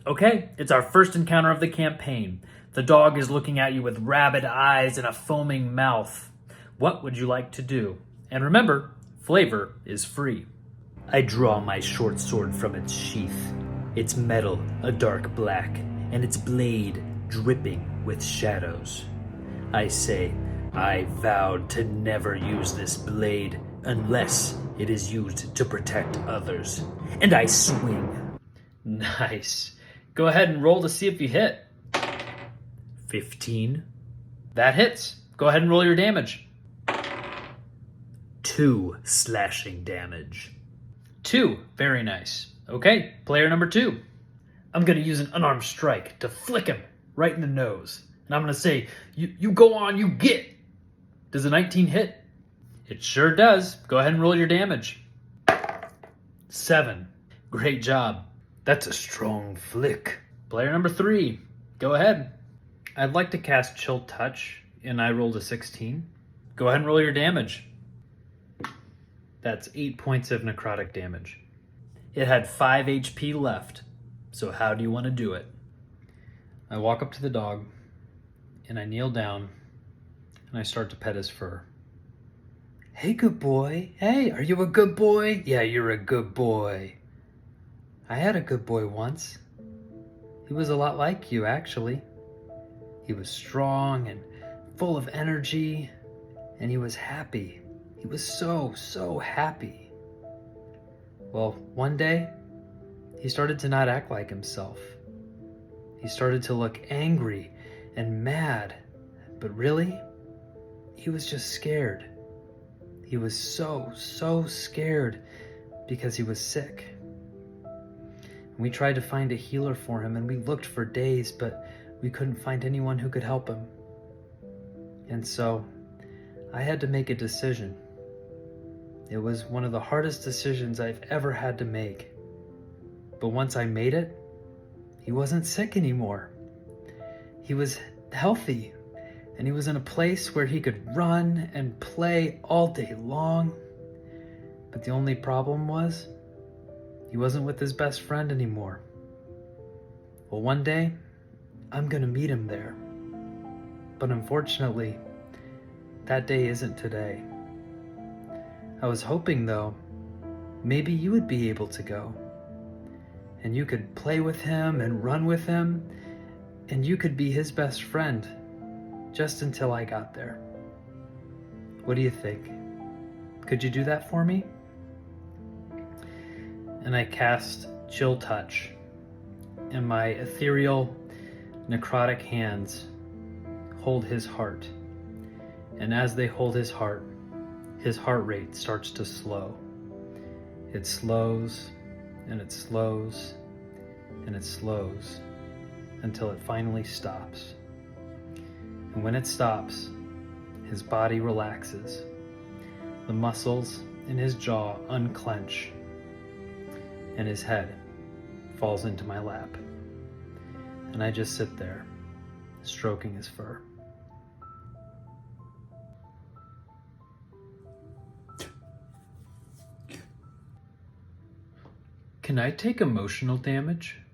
Okay, it's our first encounter of the campaign. The dog is looking at you with rabid eyes and a foaming mouth. What would you like to do? And remember, flavor is free. I draw my short sword from its sheath, its metal a dark black, and its blade dripping with shadows. I say, I vowed to never use this blade unless it is used to protect others. And I swing. Nice. Go ahead and roll to see if you hit. 15. That hits. Go ahead and roll your damage. 2 slashing damage. 2. Very nice. Okay, player number 2. I'm going to use an unarmed strike to flick him right in the nose. And I'm going to say, you go on, you get. Does a 19 hit? It sure does. Go ahead and roll your damage. 7. Great job. That's a strong flick. Player number 3. Go ahead. I'd like to cast Chill Touch, and I rolled a 16. Go ahead and roll your damage. That's 8 points of necrotic damage. It had 5 HP left, so how do you want to do it? I walk up to the dog, and I kneel down, and I start to pet his fur. Hey, good boy. Hey, are you a good boy? Yeah, you're a good boy. I had a good boy once. He was a lot like you, actually. He was strong and full of energy, and he was happy. He was so happy. Well, one day, he started to not act like himself. He started to look angry and mad, but really, he was just scared. He was so scared because he was sick. We tried to find a healer for him, and we looked for days, but we couldn't find anyone who could help him. And so, I had to make a decision. It was one of the hardest decisions I've ever had to make. But once I made it, he wasn't sick anymore. He was healthy, and he was in a place where he could run and play all day long. But the only problem was, he wasn't with his best friend anymore. Well, one day, I'm gonna meet him there. But unfortunately, that day isn't today. I was hoping, though, maybe you would be able to go. And you could play with him and run with him, and you could be his best friend, just until I got there. What do you think? Could you do that for me? And I cast Chill Touch, and my ethereal, necrotic hands hold his heart. And as they hold his heart rate starts to slow. It slows, and it slows, and it slows, until it finally stops. And when it stops, his body relaxes. The muscles in his jaw unclench, and his head falls into my lap. And I just sit there, stroking his fur. Can I take emotional damage?